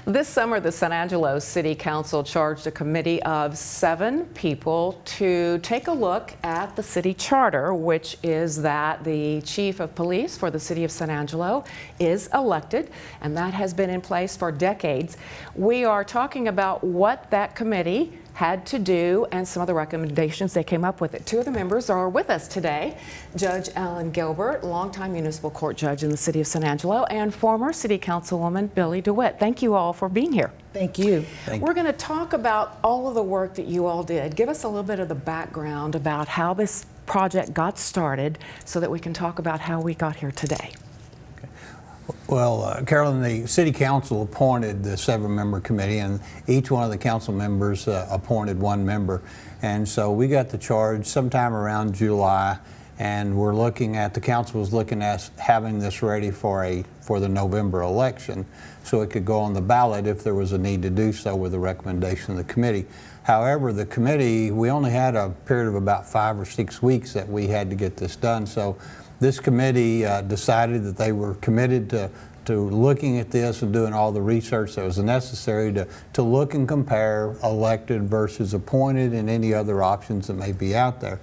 This summer, the San Angelo City Council charged a committee of 7 people to take a look at the city charter, which is that the chief of police for the city of San Angelo is elected, and that has been in place for decades. We are talking about what that committee had to do and some of the recommendations they came up with it. 2 of the members are with us today. Judge Gilbert, longtime municipal court judge in the city of San Angelo, and former city councilwoman Billy DeWitt. Thank you all for being here. Thank you. We're going to talk about all of the work that you all did. Give us a little bit of the background about how this project got started so that we can talk about how we got here today. Well, Carolyn, the City Council appointed the 7-member committee, and each one of the council members appointed 1 member. And so we got the charge sometime around July, and the council was looking at having this ready for the November election, so it could go on the ballot if there was a need to do so with the recommendation of the committee. However, the committee, we only had a period of about 5 or 6 weeks that we had to get this done. So this committee decided that they were committed to looking at this and doing all the research that was necessary to look and compare elected versus appointed and any other options that may be out there.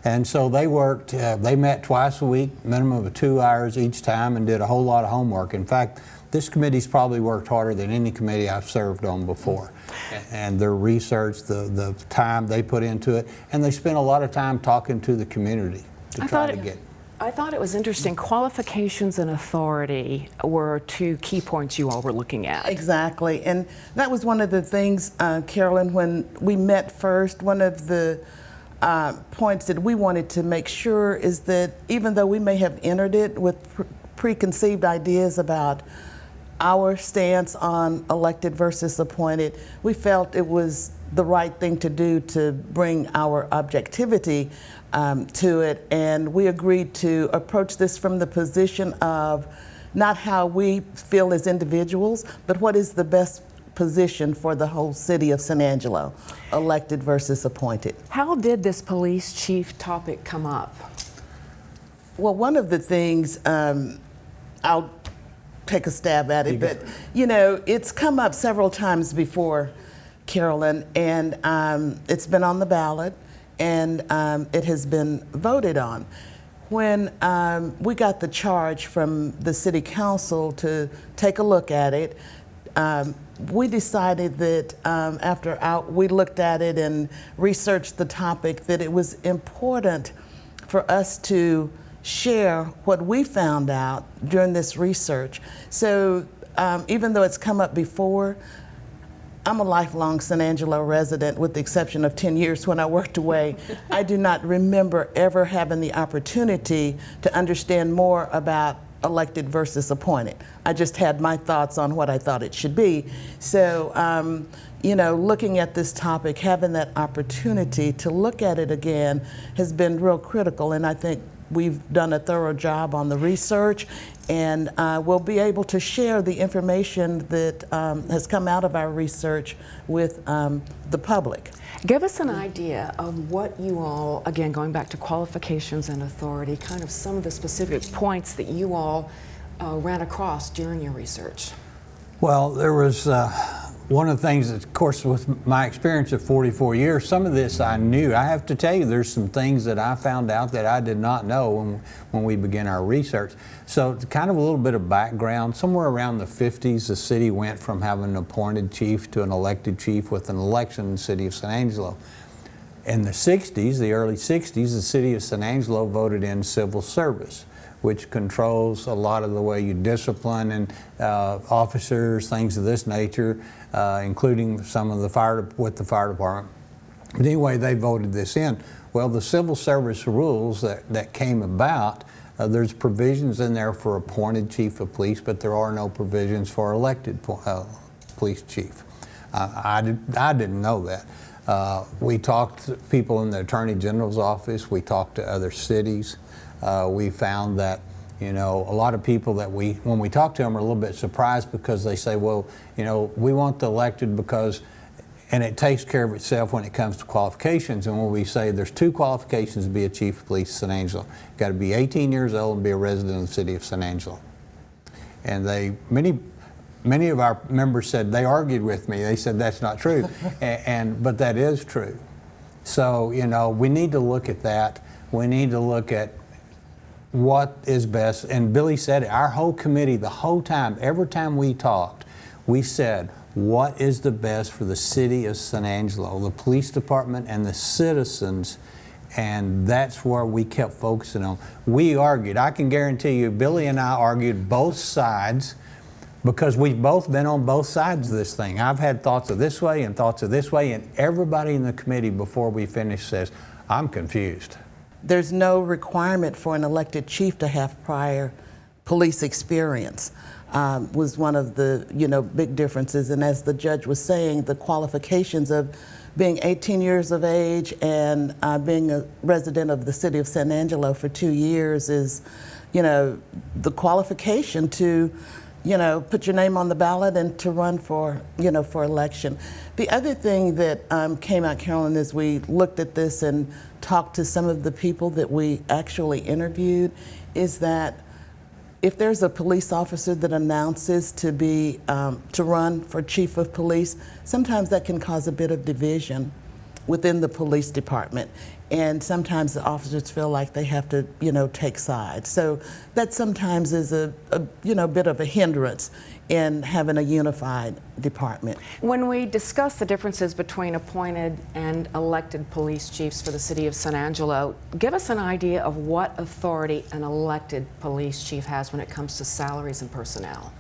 And so they worked, they met twice a week, minimum of 2 hours each time, and did a whole lot of homework. In fact, this committee's probably worked harder than any committee I've served on before. And their research, the time they put into it, and they spent a lot of time talking to the community to try to get. I thought it was interesting. Qualifications and authority were 2 key points you all were looking at. Exactly, and that was one of the things, Carolyn, when we met first, one of the points that we wanted to make sure is that even though we may have entered it with preconceived ideas about our stance on elected versus appointed, we felt it was the right thing to do to bring our objectivity to it, and we agreed to approach this from the position of not how we feel as individuals, but what is the best position for the whole city of San Angelo, elected versus appointed. How did this police chief topic come up? Well, one of the things, I'll take a stab at it, but you know, it's come up several times before, Carolyn, and it's been on the ballot, and it has been voted on. When we got the charge from the city council to take a look at it, we decided that after we looked at it and researched the topic, that it was important for us to share what we found out during this research. So even though it's come up before, I'm a lifelong San Angelo resident with the exception of 10 years when I worked away. I do not remember ever having the opportunity to understand more about elected versus appointed. I just had my thoughts on what I thought it should be. So, you know, looking at this topic, having that opportunity to look at it again has been real critical, and I think we've done a thorough job on the research, and we'll be able to share the information that has come out of our research with the public. Give us an idea of what you all, again, going back to qualifications and authority, kind of some of the specific points that you all ran across during your research. Well, there was one of the things that, of course, with my experience of 44 years, some of this I knew. I have to tell you, there's some things that I found out that I did not know when we began our research. So kind of a little bit of background, somewhere around the 50s, the city went from having an appointed chief to an elected chief with an election in the city of San Angelo. In the 60s, the early 60s, the city of San Angelo voted in civil service, which controls a lot of the way you discipline and officers, things of this nature, including some of the fire department. But anyway, they voted this in. Well, the civil service rules that came about, there's provisions in there for appointed chief of police, but there are no provisions for elected police chief. I didn't know that. We talked to people in the Attorney General's office. We talked to other cities. We found that, you know, a lot of people that when we talk to them, are a little bit surprised because they say, well, you know, we want the elected because, and it takes care of itself when it comes to qualifications. And when we say there's 2 qualifications to be a chief of police in San Angelo, you've got to be 18 years old and be a resident of the city of San Angelo. And many many of our members said they argued with me. They said that's not true, but that is true. So, you know, we need to look at that. We need to look at what is best. And Billy said it, our whole committee, the whole time, every time we talked, we said, what is the best for the city of San Angelo, the police department and the citizens? And that's where we kept focusing on. We argued, I can guarantee you, Billy and I argued both sides because we've both been on both sides of this thing. I've had thoughts of this way and thoughts of this way, and everybody in the committee before we finish says, I'm confused. There's no requirement for an elected chief to have prior police experience. Was one of the big differences. And as the judge was saying, the qualifications of being 18 years of age and being a resident of the city of San Angelo for 2 years is, the qualification to, put your name on the ballot and to run for, for election. The other thing that came out, Carolyn, as we looked at this and talked to some of the people that we actually interviewed, is that if there's a police officer that announces to be to run for chief of police, sometimes that can cause a bit of division within the police department, and sometimes the officers feel like they have to, take sides. So that sometimes is a bit of a hindrance in having a unified department. When we discuss the differences between appointed and elected police chiefs for the city of San Angelo, give us an idea of what authority an elected police chief has when it comes to salaries and personnel.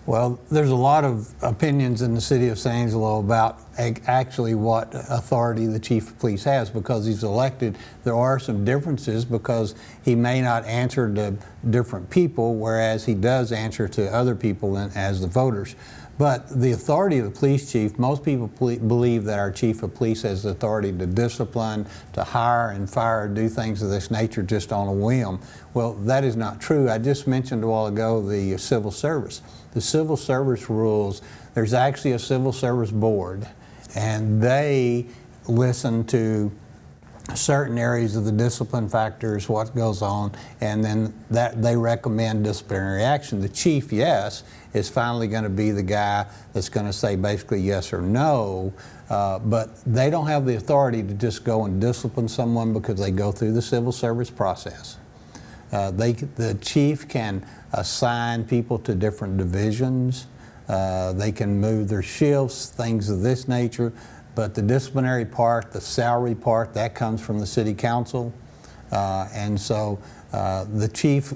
Well, there's a lot of opinions in the city of San Angelo about actually what authority the chief of police has because he's elected. There are some differences because he may not answer to different people, whereas he does answer to other people as the voters. But the authority of the police chief, most people believe that our chief of police has the authority to discipline, to hire and fire, do things of this nature just on a whim. Well, that is not true. I just mentioned a while ago the civil service. The civil service rules, there's actually a civil service board, and they listen to certain areas of the discipline factors, what goes on, and then that they recommend disciplinary action. The chief, yes, is finally going to be the guy that's going to say basically yes or no, but they don't have the authority to just go and discipline someone because they go through the civil service process. The chief can assign people to different divisions. They can move their shifts, things of this nature. But the disciplinary part, the salary part, that comes from the city council. And so the chief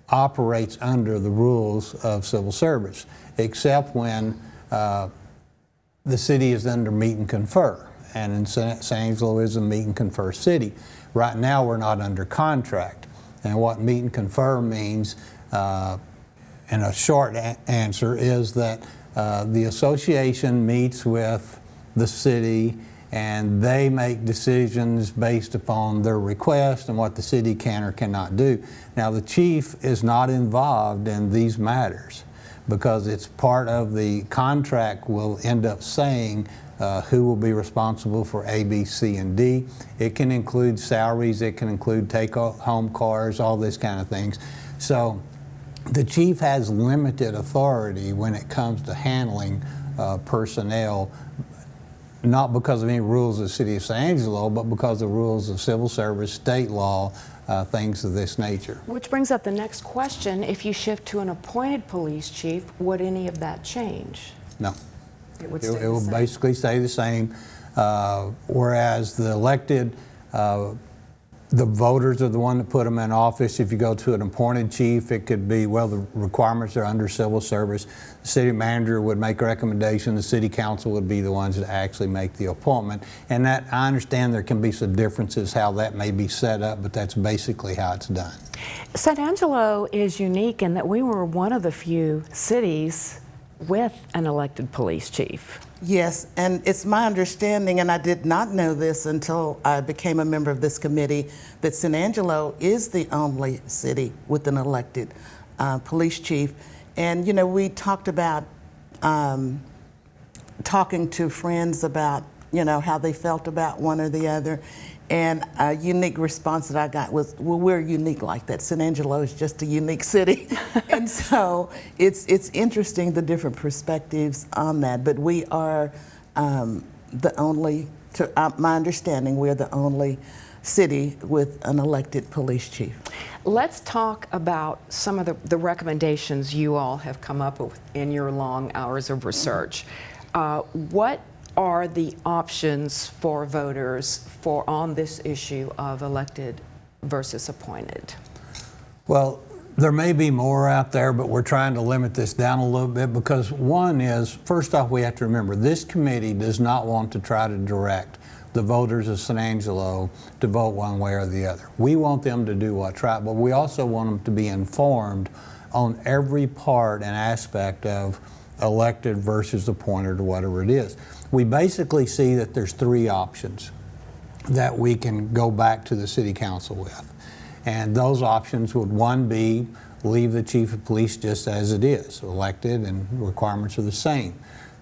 operates under the rules of civil service, except when the city is under meet and confer. And in San Angelo is a meet and confer city. Right now we're not under contract. And what meet and confer means, in a short answer, is that the association meets with the city and they make decisions based upon their request and what the city can or cannot do. Now the chief is not involved in these matters because it's part of the contract will end up saying who will be responsible for A, B, C, and D. It can include salaries, it can include take-home cars, all this kind of things. So the chief has limited authority when it comes to handling personnel, not because of any rules of the city of San Angelo, but because of rules of civil service, state law, things of this nature. Which brings up the next question. If you shift to an appointed police chief, would any of that change? No. It would stay the will same. basically stay the same, whereas the elected, the voters are the one that put them in office. If you go to an appointed chief, it could be, well, the requirements are under civil service. The city manager would make a recommendation. The city council would be the ones that actually make the appointment. And that, I understand there can be some differences how that may be set up, but that's basically how it's done. San Angelo is unique in that we were one of the few cities with an elected police chief. Yes, and it's my understanding, and I did not know this until I became a member of this committee, that San Angelo is the only city with an elected police chief. And we talked about talking to friends about how they felt about one or the other. And a unique response that I got was, well, we're unique like that. San Angelo is just a unique city. And so it's interesting, the different perspectives on that. But we are the only, to my understanding, we're the only city with an elected police chief. Let's talk about some of the recommendations you all have come up with in your long hours of research. What are the options for voters on this issue of elected versus appointed? Well, there may be more out there, but we're trying to limit this down a little bit because one is, first off, we have to remember this committee does not want to try to direct the voters of San Angelo to vote one way or the other. We want them to do what's right, but we also want them to be informed on every part and aspect of elected versus appointed or whatever it is. We basically see that there's three options that we can go back to the city council with. And those options would, one, be leave the chief of police just as it is, elected, and requirements are the same.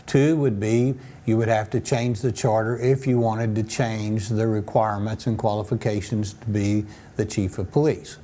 Two would be you would have to change the charter if you wanted to change the requirements and qualifications to be the chief of police.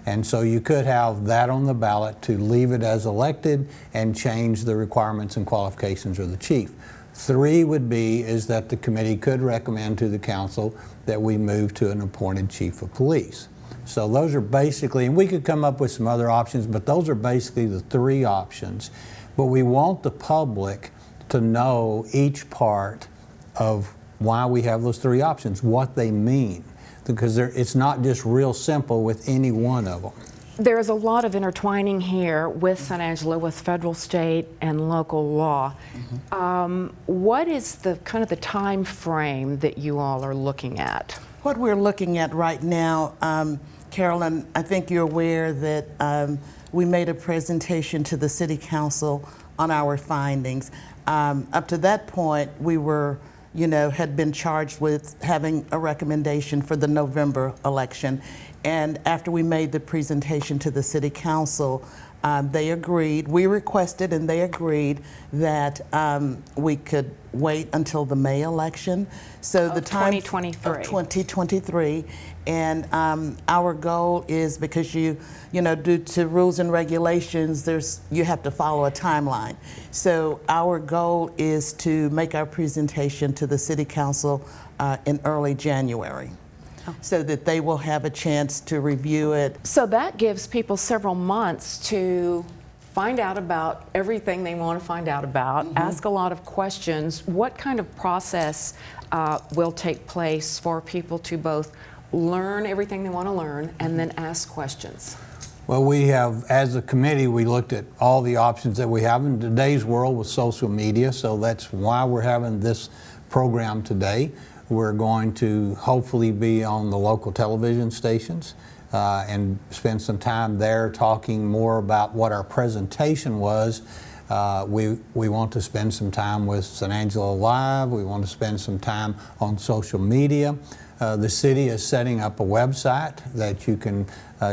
And so you could have that on the ballot to leave it as elected and change the requirements and qualifications of the chief. Three would be is that the committee could recommend to the council that we move to an appointed chief of police. So those are basically, and we could come up with some other options, but those are basically the three options. But we want the public to know each part of why we have those three options, what they mean, because it's not just real simple with any one of them. There's a lot of intertwining here with San Angelo, with federal, state, and local law. What is the kind of the time frame that you all are looking at? What we're looking at right now, Carolyn, I think you're aware that we made a presentation to the City Council on our findings. Up to that point, we were, had been charged with having a recommendation for the November election. And after we made the presentation to the City Council, they agreed, we requested and they agreed that we could wait until the May election. So the time 2023. Of 2023. And our goal is, because due to rules and regulations, you have to follow a timeline. So our goal is to make our presentation to the City Council in early January. So that they will have a chance to review it. So that gives people several months to find out about everything they want to find out about, ask a lot of questions. What kind of process will take place for people to both learn everything they want to learn and then ask questions? Well, we have, as a committee, we looked at all the options that we have in today's world with social media, so that's why we're having this program today. We're going to hopefully be on the local television stations and spend some time there talking more about what our presentation was. We want to spend some time with San Angelo Live. We want to spend some time on social media. The city is setting up a website that you can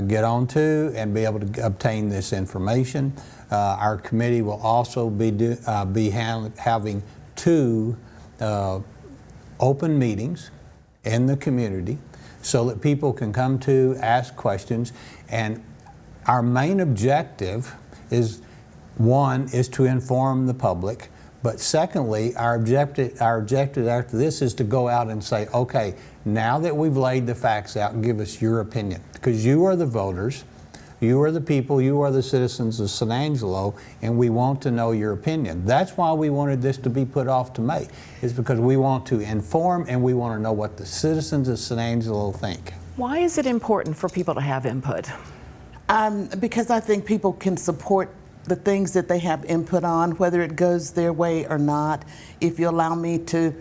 get onto and be able to obtain this information. Our committee will also be having two open meetings in the community so that people can come to ask questions. And our main objective is, one, is to inform the public, but secondly, our objective after this is to go out and say, okay, now that we've laid the facts out, give us your opinion, because you are the voters, you are the people, you are the citizens of San Angelo, and we want to know your opinion. That's why we wanted this to be put off to May, is because we want to inform and we want to know what the citizens of San Angelo think. Why is it important for people to have input? Because I think people can support the things that they have input on, whether it goes their way or not. If you allow me to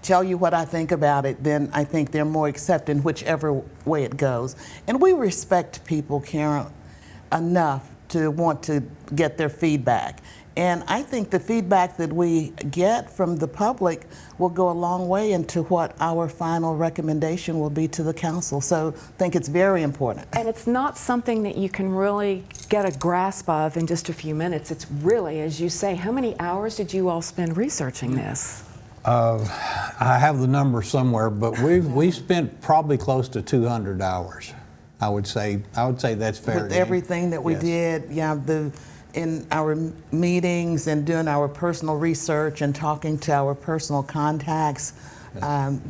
tell you what I think about it, then I think they're more accepting whichever way it goes. And we respect people, Karen, enough to want to get their feedback. And I think the feedback that we get from the public will go a long way into what our final recommendation will be to the council. So I think it's very important. And it's not something that you can really get a grasp of in just a few minutes. It's really, as you say, how many hours did you all spend researching this? I have the number somewhere, but we spent probably close to 200 hours. I would say that's fair. With everything that we Yes. did, yeah, in our meetings and doing our personal research and talking to our personal contacts,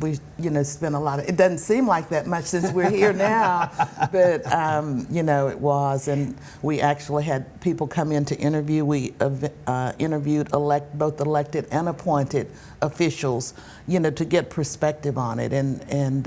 we spent a lot of. It doesn't seem like that much since we're here now, but it was, and we actually had people come in to interview. We interviewed both elected and appointed officials, to get perspective on it and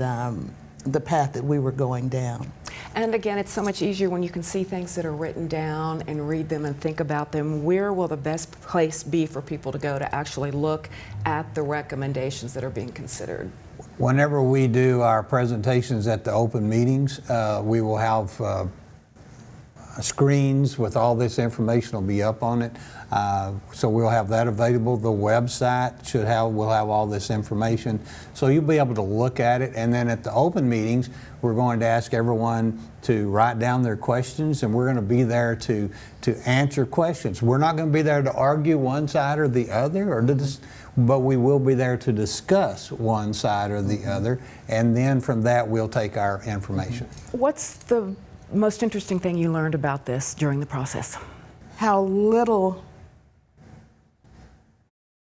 the path that we were going down. And again, it's so much easier when you can see things that are written down and read them and think about them. Where will the best place be for people to go to actually look at the recommendations that are being considered? Whenever we do our presentations at the open meetings, we will have screens with all this information will be up on it. So we'll have that available. The website will have all this information. So you'll be able to look at it. And then at the open meetings, we're going to ask everyone to write down their questions, and we're going to be there to answer questions. We're not going to be there to argue one side or the other, but we will be there to discuss one side or the other. And then from that, we'll take our information. What's the most interesting thing you learned about this during the process? How little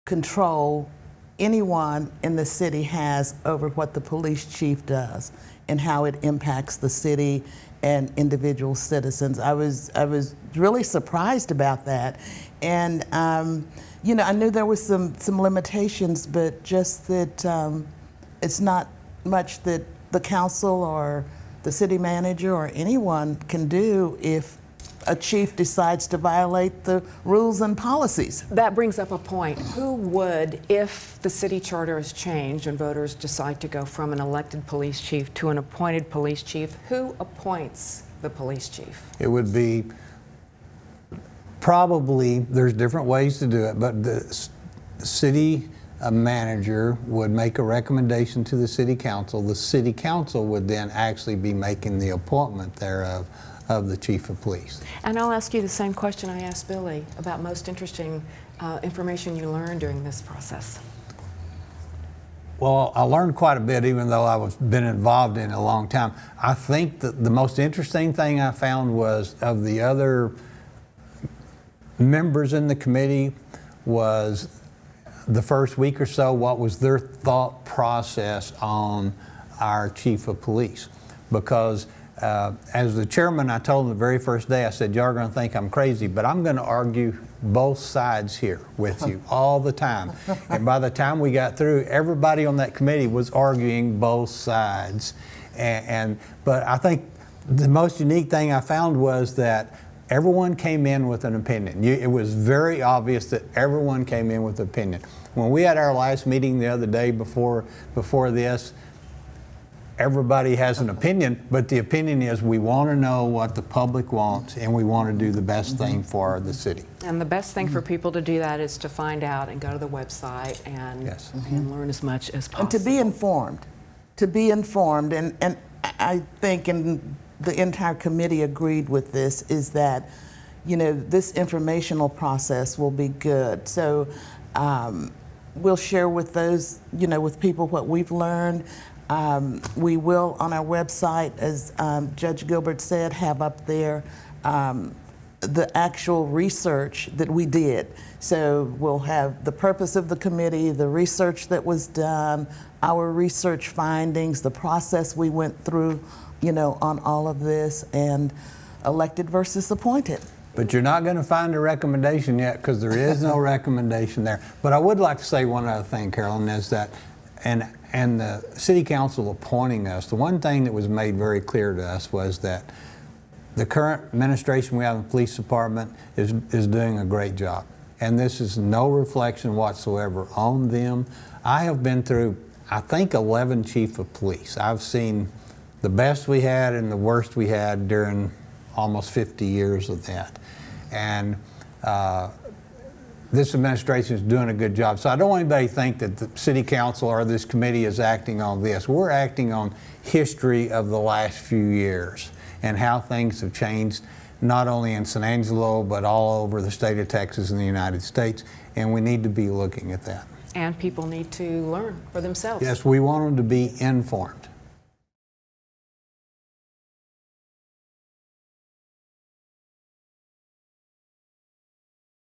control anyone in the city has over what the police chief does and how it impacts the city and individual citizens. I was really surprised about that, and I knew there was some limitations, but just that it's not much that the council or the city manager or anyone can do if a chief decides to violate the rules and policies. That brings up a point. Who would, if the city charter is changed and voters decide to go from an elected police chief to an appointed police chief, who appoints the police chief? It would be probably, there's different ways to do it, but the city manager would make a recommendation to the city council. The city council would then actually be making the appointment thereof of the chief of police. And I'll ask you the same question I asked Billy about most interesting information you learned during this process. Well, I learned quite a bit, even though I've been involved in it a long time. I think that the most interesting thing I found was of the other members in the committee was the first week or so, what was their thought process on our chief of police. Because as the chairman, I told him the very first day, I said, y'all are going to think I'm crazy, but I'm going to argue both sides here with you all the time. And by the time we got through, everybody on that committee was arguing both sides. But I think the most unique thing I found was that everyone came in with an opinion. It was very obvious that everyone came in with an opinion. When we had our last meeting the other day before this, everybody has an opinion, but the opinion is we want to know what the public wants and we want to do the best thing for the city. And the best thing for people to do that is to find out and go to the website and, Yes. and learn as much as possible. And to be informed, and I think the entire committee agreed with this, is that, this informational process will be good. So we'll share with those, with people what we've learned. We will, on our website, as Judge Gilbert said, have up there the actual research that we did. So we'll have the purpose of the committee, the research that was done, our research findings, the process we went through, on all of this, and elected versus appointed. But you're not going to find a recommendation yet because there is no recommendation there. But I would like to say one other thing, Carolyn, is that, and the city council appointing us, the one thing that was made very clear to us was that the current administration we have in the police department is doing a great job. And this is no reflection whatsoever on them. I have been through, I think, 11 chief of police. I've seen the best we had and the worst we had during almost 50 years of that. And this administration is doing a good job. So I don't want anybody to think that the city council or this committee is acting on this. We're acting on history of the last few years and how things have changed, not only in San Angelo, but all over the state of Texas and the United States. And we need to be looking at that. And people need to learn for themselves. Yes, we want them to be informed.